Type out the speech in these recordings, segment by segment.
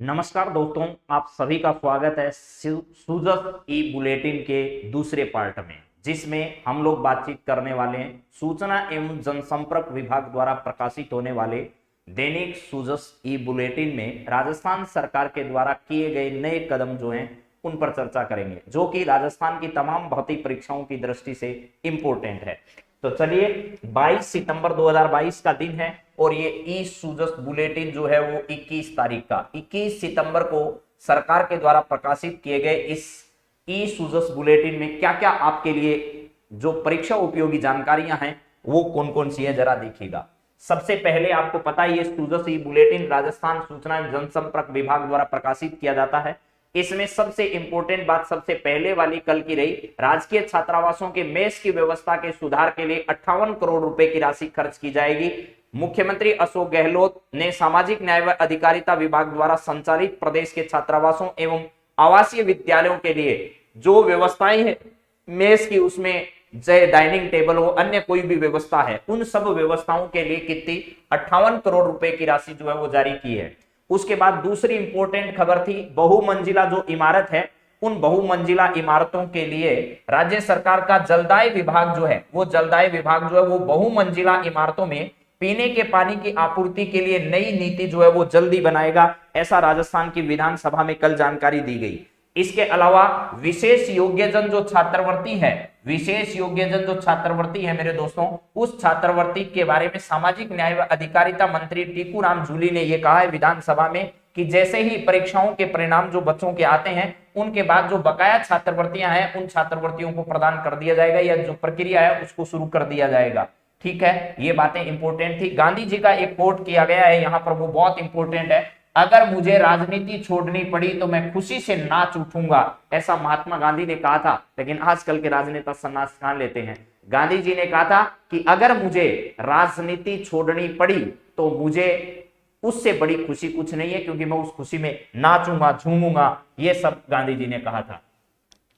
नमस्कार दोस्तों, आप सभी का स्वागत है सूजस ई बुलेटिन के दूसरे पार्ट में, जिसमें हम लोग बातचीत करने वाले हैं सूचना एवं जनसंपर्क विभाग द्वारा प्रकाशित होने वाले दैनिक सूजस ई बुलेटिन में राजस्थान सरकार के द्वारा किए गए नए कदम जो हैं उन पर चर्चा करेंगे, जो कि राजस्थान की तमाम भर्ती परीक्षाओं की दृष्टि से इंपॉर्टेंट है। तो चलिए, 22 सितंबर 2022 का दिन है और ये ई सूजस बुलेटिन जो है वो 21 सितंबर को सरकार के द्वारा प्रकाशित किए गए इस ई सूजस बुलेटिन में क्या क्या आपके लिए जो परीक्षा उपयोगी जानकारियां हैं वो कौन कौन सी है, जरा देखिएगा। सबसे पहले आपको पता है ये सूजस ई बुलेटिन राजस्थान सूचना एवं जनसंपर्क विभाग द्वारा प्रकाशित किया जाता है। इसमें सबसे इंपॉर्टेंट बात सबसे पहले वाली कल की रही, राजकीय छात्रावासों के मेस की व्यवस्था के सुधार के लिए 58 करोड़ रुपए की राशि खर्च की जाएगी। मुख्यमंत्री अशोक गहलोत ने सामाजिक न्याय व अधिकारिता विभाग द्वारा संचालित प्रदेश के छात्रावासों एवं आवासीय विद्यालयों के लिए जो व्यवस्थाएं है मेस की, उसमें चाहे डाइनिंग टेबल हो, अन्य कोई भी व्यवस्था है, उन सब व्यवस्थाओं के लिए कितनी 58 करोड़ रुपए की राशि जो है वो जारी की है। उसके बाद दूसरी इंपॉर्टेंट खबर थी, बहुमंजिला जो इमारत है उन बहुमंजिला इमारतों के लिए राज्य सरकार का जलदाय विभाग जो है वो बहुमंजिला इमारतों में पीने के पानी की आपूर्ति के लिए नई नीति जो है वो जल्दी बनाएगा, ऐसा राजस्थान की विधानसभा में कल जानकारी दी गई। इसके अलावा विशेष योग्यजन जो छात्रवृत्ति है मेरे दोस्तों, उस छात्रवृत्ति के बारे में सामाजिक न्याय व अधिकारिता मंत्री टीकूराम जूली ने यह कहा है विधानसभा में कि जैसे ही परीक्षाओं के परिणाम जो बच्चों के आते हैं उनके बाद जो बकाया छात्रवृत्तियां हैं उन छात्रवृत्तियों को प्रदान कर दिया जाएगा, या जो प्रक्रिया है उसको शुरू कर दिया जाएगा। ठीक है, ये बातें इंपॉर्टेंट थी। गांधी जी का एक कोट किया गया है यहाँ पर, वो बहुत इंपॉर्टेंट है, अगर मुझे राजनीति छोड़नी पड़ी तो मैं खुशी से नाच उठूंगा, ऐसा महात्मा गांधी ने कहा था। लेकिन आजकल के राजनेता सन्यास कहां लेते हैं। गांधी जी ने कहा था कि अगर मुझे राजनीति छोड़नी पड़ी तो मुझे उससे बड़ी खुशी कुछ नहीं है, क्योंकि मैं उस खुशी में नाचूंगा, झूमूंगा, ये सब गांधी जी ने कहा था।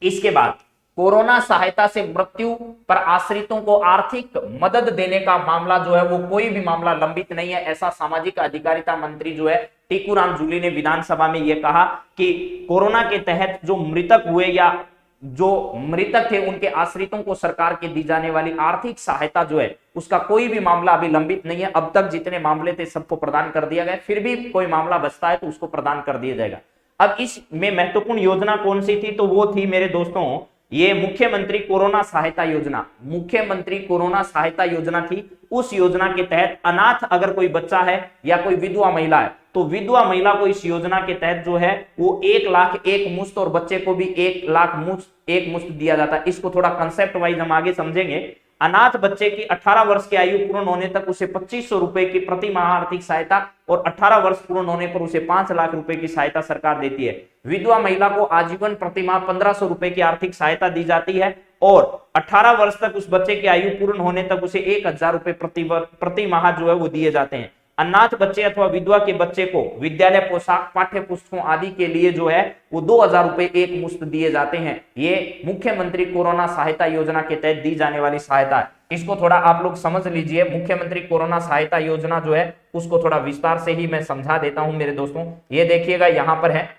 इसके बाद कोरोना सहायता से मृत्यु पर आश्रितों को आर्थिक मदद देने का मामला जो है वो कोई भी मामला लंबित नहीं है, ऐसा सामाजिक अधिकारिता मंत्री जो है टीकूराम जूली ने विधानसभा में यह कहा कि कोरोना के तहत जो मृतक हुए या जो मृतक थे उनके आश्रितों को सरकार के दी जाने वाली आर्थिक सहायता जो है उसका कोई भी मामला अभी लंबित नहीं है। अब तक जितने मामले थे सबको प्रदान कर दिया गया, फिर भी कोई मामला बचता है तो उसको प्रदान कर दिया जाएगा। अब इसमें महत्वपूर्ण योजना कौन सी थी, तो वो थी मेरे दोस्तों ये मुख्यमंत्री कोरोना सहायता योजना थी। उस योजना के तहत अनाथ अगर कोई बच्चा है या कोई विधवा महिला है तो विधवा महिला को इस योजना के तहत जो है वो 1 लाख एक मुश्त और बच्चे को भी 1 लाख एक मुश्त दिया जाता है। इसको थोड़ा कंसेप्ट वाइज हम आगे समझेंगे। अनाथ बच्चे की 18 वर्ष की आयु पूर्ण होने तक उसे 2500 रुपए की प्रति माह आर्थिक सहायता और 18 वर्ष पूर्ण होने पर उसे 5 लाख रुपए की सहायता सरकार देती है। विधवा महिला को आजीवन प्रति माह 1500 रुपए की आर्थिक सहायता दी जाती है और 18 वर्ष तक उस बच्चे की आयु पूर्ण होने तक उसे 1000 रुपए प्रति माह जो है वो दिए जाते हैं। अनाथ बच्चे अथवा विधवा के बच्चे को विद्यालय पोशाक, पाठ्य पुस्तकों आदि के लिए जो है वो 2000 रुपए एक मुश्त दिए जाते हैं। ये मुख्यमंत्री कोरोना सहायता योजना के तहत दी जाने वाली सहायता है। इसको थोड़ा आप लोग समझ लीजिए। मुख्यमंत्री कोरोना सहायता योजना जो है उसको थोड़ा विस्तार से ही मैं समझा देता हूं मेरे दोस्तों। ये देखिएगा यहां पर है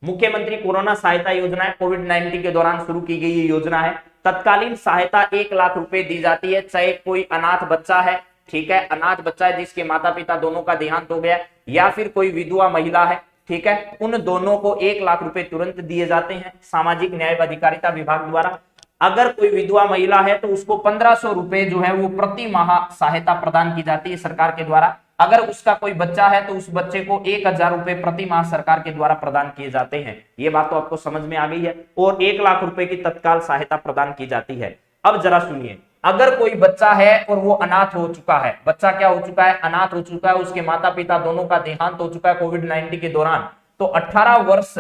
मुख्यमंत्री कोरोना सहायता योजना है, कोविड-19 के दौरान शुरू की गई ये योजना है। तत्कालीन सहायता 1 लाख रुपए दी जाती है, चाहे कोई अनाथ बच्चा है, ठीक है, अनाथ बच्चा है जिसके माता पिता दोनों का देहांत हो गया, या फिर कोई विधवा महिला है, ठीक है, उन दोनों को 1 लाख रुपए तुरंत दिए जाते हैं सामाजिक न्याय व अधिकारिता विभाग द्वारा। अगर कोई विधवा महिला है तो उसको 1500 रुपए जो है वो प्रति माह सहायता प्रदान की जाती है सरकार के द्वारा। अगर उसका कोई बच्चा है तो उस बच्चे को 1000 रुपए प्रति माह सरकार के द्वारा प्रदान किए जाते हैं। ये बात तो आपको समझ में आ गई है। और 1 लाख रुपए की तत्काल सहायता प्रदान की जाती है। अब जरा सुनिए, अगर कोई बच्चा है और वो अनाथ हो चुका है, बच्चा क्या हो चुका है, अनाथ हो चुका है, उसके माता पिता दोनों का देहांत हो चुका है कोविड-19 के दौरान, तो 18 वर्ष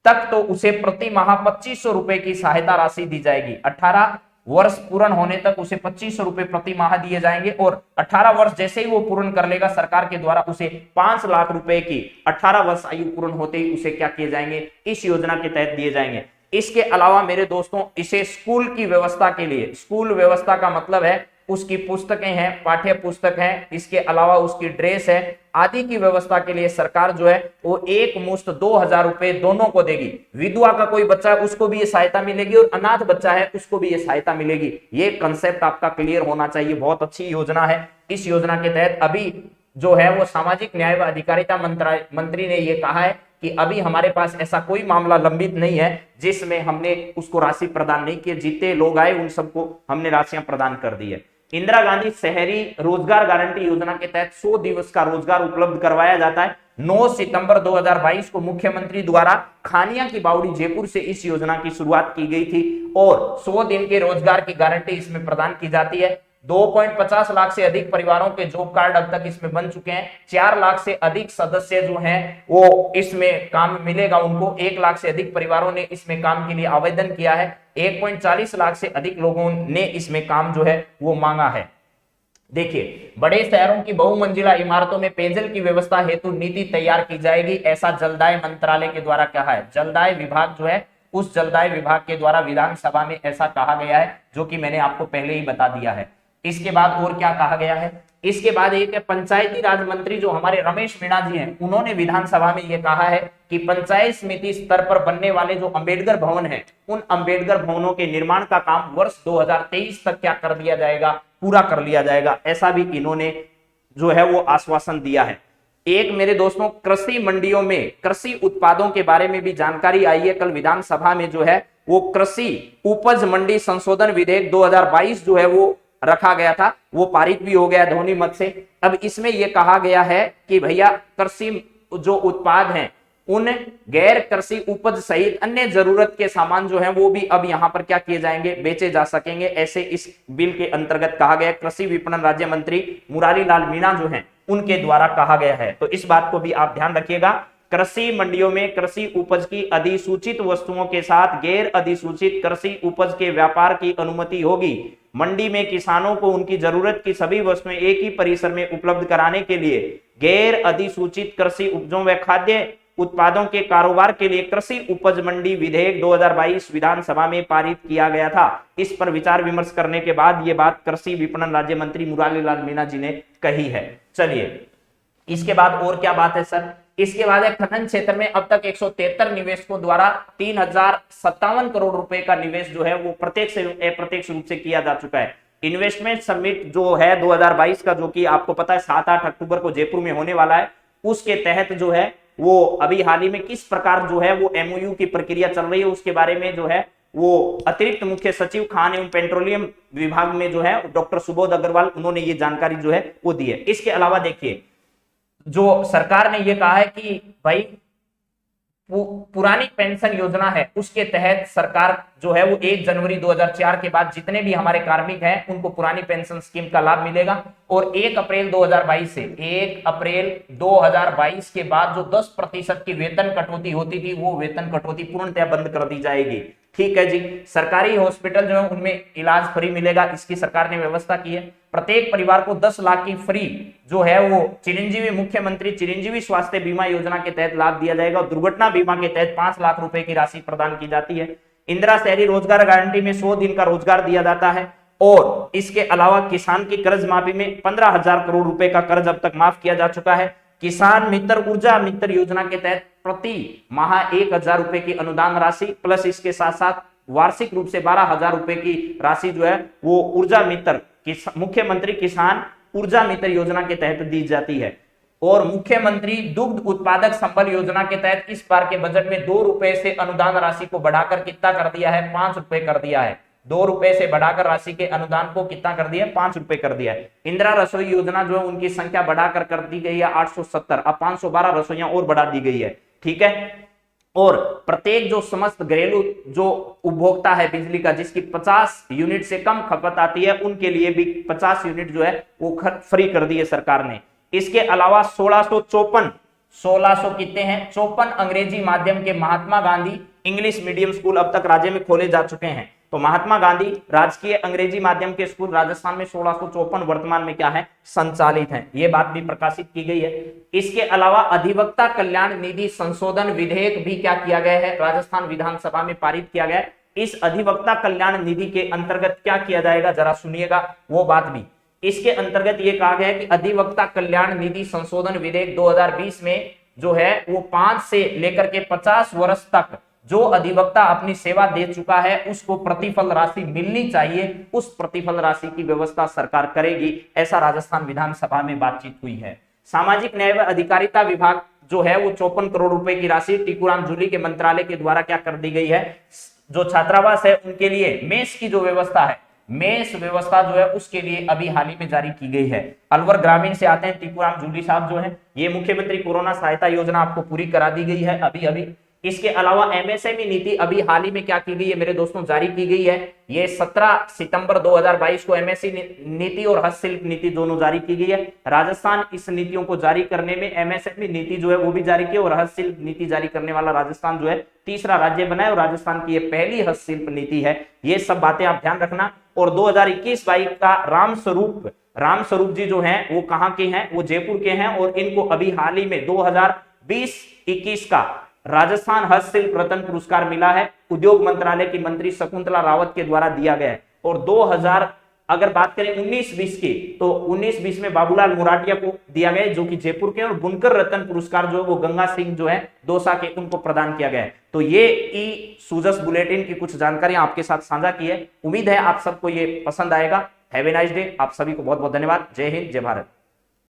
तक तो उसे प्रति माह 2500 रुपए की सहायता राशि दी जाएगी। 18 वर्ष पूर्ण होने तक उसे 2500 रुपए प्रति माह दिए जाएंगे और 18 वर्ष जैसे ही वो पूर्ण कर लेगा सरकार के द्वारा उसे 5 लाख रुपए की 18 वर्ष आयु पूर्ण होते ही उसे क्या किए जाएंगे, इस योजना के तहत दिए जाएंगे। इसके अलावा मेरे दोस्तों इसे स्कूल की व्यवस्था के लिए, स्कूल व्यवस्था का मतलब है उसकी पुस्तकें हैं, पाठ्य पुस्तक है, इसके अलावा उसकी ड्रेस है आदि की व्यवस्था के लिए सरकार जो है वो एक मुश्त 2,000 रुपए दोनों को देगी। विधवा का कोई बच्चा है उसको भी ये सहायता मिलेगी और अनाथ बच्चा है उसको भी ये सहायता मिलेगी। ये कंसेप्ट आपका क्लियर होना चाहिए। बहुत अच्छी योजना है। इस योजना के तहत अभी जो है वो सामाजिक न्याय व अधिकारिता मंत्री ने ये कहा है कि अभी हमारे पास ऐसा कोई मामला लंबित नहीं है जिसमें हमने उसको राशि प्रदान नहीं की। जितने लोग आए उन सबको हमने राशियां प्रदान कर दी है। इंदिरा गांधी शहरी रोजगार गारंटी योजना के तहत 100 दिवस का रोजगार उपलब्ध करवाया जाता है। 9 सितंबर 2022 को मुख्यमंत्री द्वारा खानिया की बावड़ी जयपुर से इस योजना की शुरुआत की गई थी और 100 दिन के रोजगार की गारंटी इसमें प्रदान की जाती है। 2.50 लाख से अधिक परिवारों के जॉब कार्ड अब तक इसमें बन चुके हैं। 4 लाख से अधिक सदस्य जो हैं वो इसमें काम मिलेगा उनको। 1 लाख से अधिक परिवारों ने इसमें काम के लिए आवेदन किया है। 1.40 लाख से अधिक लोगों ने इसमें काम जो है वो मांगा है। देखिए, बड़े शहरों की बहुमंजिला इमारतों में पेयजल की व्यवस्था हेतु नीति तैयार की जाएगी, ऐसा जलदाय मंत्रालय के द्वारा कहा है। जलदाय विभाग जो है उस जलदाय विभाग के द्वारा विधानसभा में ऐसा कहा गया है, जो कि मैंने आपको पहले ही बता दिया है। इसके बाद और क्या कहा गया है? इसके बाद एक पंचायती राज मंत्री जो हमारे रमेश मीणा जी हैं, उन्होंने विधानसभा में यह कहा है कि पंचायत समिति स्तर पर बनने वाले जो अंबेडकर भवन हैं, उन अंबेडकर भवनों के निर्माण का काम वर्ष 2023 तक क्या कर दिया जाएगा, पूरा कर लिया जाएगा। ऐसा भी इन्होंने जो है वो आश्वासन दिया है। एक मेरे दोस्तों, कृषि मंडियों में कृषि उत्पादों के बारे में भी जानकारी आई है। कल विधानसभा में जो है वो कृषि उपज मंडी संशोधन विधेयक 2022 जो है वो रखा गया था, वो पारित भी हो गया ध्वनि मत से। अब इसमें यह कहा गया है कि भैया कृषि जो उत्पाद हैं उन गैर कृषि उपज सहित अन्य जरूरत के सामान जो हैं वो भी अब यहां पर क्या किए जाएंगे, बेचे जा सकेंगे। ऐसे इस बिल के अंतर्गत कहा गया। कृषि विपणन राज्य मंत्री मुरारी लाल मीणा जो हैं उनके द्वारा कहा गया है। तो इस बात को भी आप ध्यान रखिएगा। कृषि मंडियों में कृषि उपज की अधिसूचित वस्तुओं के साथ गैर अधिसूचित कृषि उपज के व्यापार की अनुमति होगी। मंडी में किसानों को उनकी जरूरत की सभी वस्तुएं एक ही परिसर में उपलब्ध कराने के लिए गैर अधिसूचित कृषि उपजों व खाद्य उत्पादों के कारोबार के लिए कृषि उपज मंडी विधेयक 2022 विधानसभा में पारित किया गया था। इस पर विचार विमर्श करने के बाद ये बात कृषि विपणन राज्य मंत्री मुरारी लाल मीणा जी ने कही है। चलिए, इसके बाद और क्या बात है सर? इसके बाद खनन क्षेत्र में अब तक 173 निवेशकों द्वारा 3057 करोड़ रुपए का निवेश जो है वो प्रत्यक्ष से अप्रत्यक्ष रूप से किया जा चुका है। इन्वेस्टमेंट समिट जो है 2022 का, जो कि आपको पता है 7-8 अक्टूबर को जयपुर में होने वाला है, उसके तहत जो है वो अभी हाल ही में किस प्रकार जो है वो एमओयू की प्रक्रिया चल रही है उसके बारे में जो है वो अतिरिक्त मुख्य सचिव खान एवं पेट्रोलियम विभाग में जो है डॉक्टर सुबोध अग्रवाल, उन्होंने ये जानकारी जो है वो दी है। इसके अलावा देखिए, जो सरकार ने ये कहा है कि भाई पुरानी पेंशन योजना है उसके तहत सरकार जो है वो 1 जनवरी 2004 के बाद जितने भी हमारे कार्मिक हैं उनको पुरानी पेंशन स्कीम का लाभ मिलेगा। और 1 अप्रैल 2022 से 1 अप्रैल 2022 के बाद जो 10% की वेतन कटौती होती थी वो वेतन कटौती पूर्णतः बंद कर दी जाएगी। ठीक है जी। सरकारी हॉस्पिटल जो है उनमें इलाज फ्री मिलेगा, इसकी सरकार ने व्यवस्था की है। प्रत्येक परिवार को 10 लाख की फ्री जो है वो चिरंजीवी मुख्यमंत्री चिरंजीवी स्वास्थ्य बीमा योजना के तहत लाभ दिया जाएगा। और दुर्घटना बीमा के तहत 5 लाख रुपए की राशि प्रदान की जाती है। इंदिरा शहरी रोजगार गारंटी में 100 दिन का रोजगार दिया जाता है। और इसके अलावा किसान की कर्ज माफी में 15,000 करोड़ रुपए का कर्ज अब तक माफ किया जा चुका है। किसान मित्र ऊर्जा मित्र योजना के तहत प्रति माह 1,000 रुपए की अनुदान राशि प्लस इसके साथ साथ वार्षिक रूप से 12,000 रुपए की राशि जो है वो ऊर्जा मित्र मुख्यमंत्री किसान ऊर्जा मित्र योजना के तहत दी जाती है। और मुख्यमंत्री दुग्ध उत्पादक संबल योजना के तहत इस बार के बजट में 2 रुपए से अनुदान राशि को बढ़ाकर कितना कर दिया है, 5 रुपए कर दिया है। 2 रुपए से बढ़ाकर राशि के अनुदान को कितना कर दिया है, 5 रुपए कर दिया है। इंदिरा रसोई योजना जो है उनकी संख्या बढ़ाकर कर दी गई है 870, अब 512 रसोइयां और बढ़ा दी गई है। ठीक है। और प्रत्येक जो समस्त घरेलू जो उपभोक्ता है बिजली का जिसकी 50 यूनिट से कम खपत आती है उनके लिए भी 50 यूनिट जो है वो फ्री कर दी है सरकार ने। इसके अलावा 1600 कितने हैं, 54 अंग्रेजी माध्यम के Mahatma Gandhi English medium school अब तक राज्य में खोले जा चुके हैं। तो महात्मा गांधी राजकीय अंग्रेजी माध्यम के स्कूल राजस्थान में 1654 वर्तमान में क्या है, संचालित हैं। ये बात भी प्रकाशित की गई है। इसके अलावा अधिवक्ता कल्याण निधि संशोधन विधेयक भी क्या किया गया है, राजस्थान विधानसभा में पारित किया गया है। इस अधिवक्ता कल्याण निधि के अंतर्गत क्या किया जाएगा, जरा सुनिएगा वो बात भी। इसके अंतर्गत ये कहा गया है कि अधिवक्ता कल्याण निधि संशोधन विधेयक 2020 में जो है वो 5 से लेकर के 50 वर्ष तक जो अधिवक्ता अपनी सेवा दे चुका है उसको प्रतिफल राशि मिलनी चाहिए, उस प्रतिफल राशि की व्यवस्था सरकार करेगी, ऐसा राजस्थान विधानसभा में बातचीत हुई है। सामाजिक न्याय व अधिकारिता विभाग जो है वो 54 करोड़ रुपए की राशि टीकूराम जूली के मंत्रालय के द्वारा क्या कर दी गई है, जो छात्रावास है उनके लिए मेस की जो व्यवस्था है, मेस व्यवस्था जो है उसके लिए अभी हाल ही में जारी की गई है। अलवर ग्रामीण से आते हैं टीकूराम जूली साहब जो है, ये मुख्यमंत्री कोरोना सहायता योजना आपको पूरी करा दी गई है अभी अभी। इसके अलावा एमएसएमई नीति अभी हाल ही में क्या की गई है मेरे दोस्तों, जारी की गई है। ये 17 सितंबर 2022 को एमएसएमई नीति और हस्तशिल्प नीति दोनों जारी की गई है। राजस्थान इस नीतियों को जारी करने में, एमएसएमई नीति जो है वो भी जारी की और हस्तशिल्प नीति जारी करने वाला राजस्थान जो है तीसरा राज्य बना है और राजस्थान की ये पहली हस्तशिल्प नीति है। ये सब बातें आप ध्यान रखना। और 2021-22 का रामस्वरूप जी जो हैं वो कहाँ के हैं, वो जयपुर के हैं और इनको अभी हाल ही में 2020-21 का राजस्थान हस्तशिल्प रत्न पुरस्कार मिला है, उद्योग मंत्रालय की मंत्री शकुंतला रावत के द्वारा दिया गया है। और 2000 अगर बात करें 19-20 की, तो 19-20 में बाबूलाल मुराटिया को दिया गया जो कि जयपुर के, और बुनकर रत्न पुरस्कार जो है वो गंगा सिंह जो है दौसा के, उनको प्रदान किया गया है। तो ये ई सूजस बुलेटिन की कुछ जानकारियां आपके साथ साझा की है। उम्मीद है आप सबको ये पसंद आएगा। Have a nice day. आप सभी को बहुत बहुत धन्यवाद। जय हिंद, जय भारत।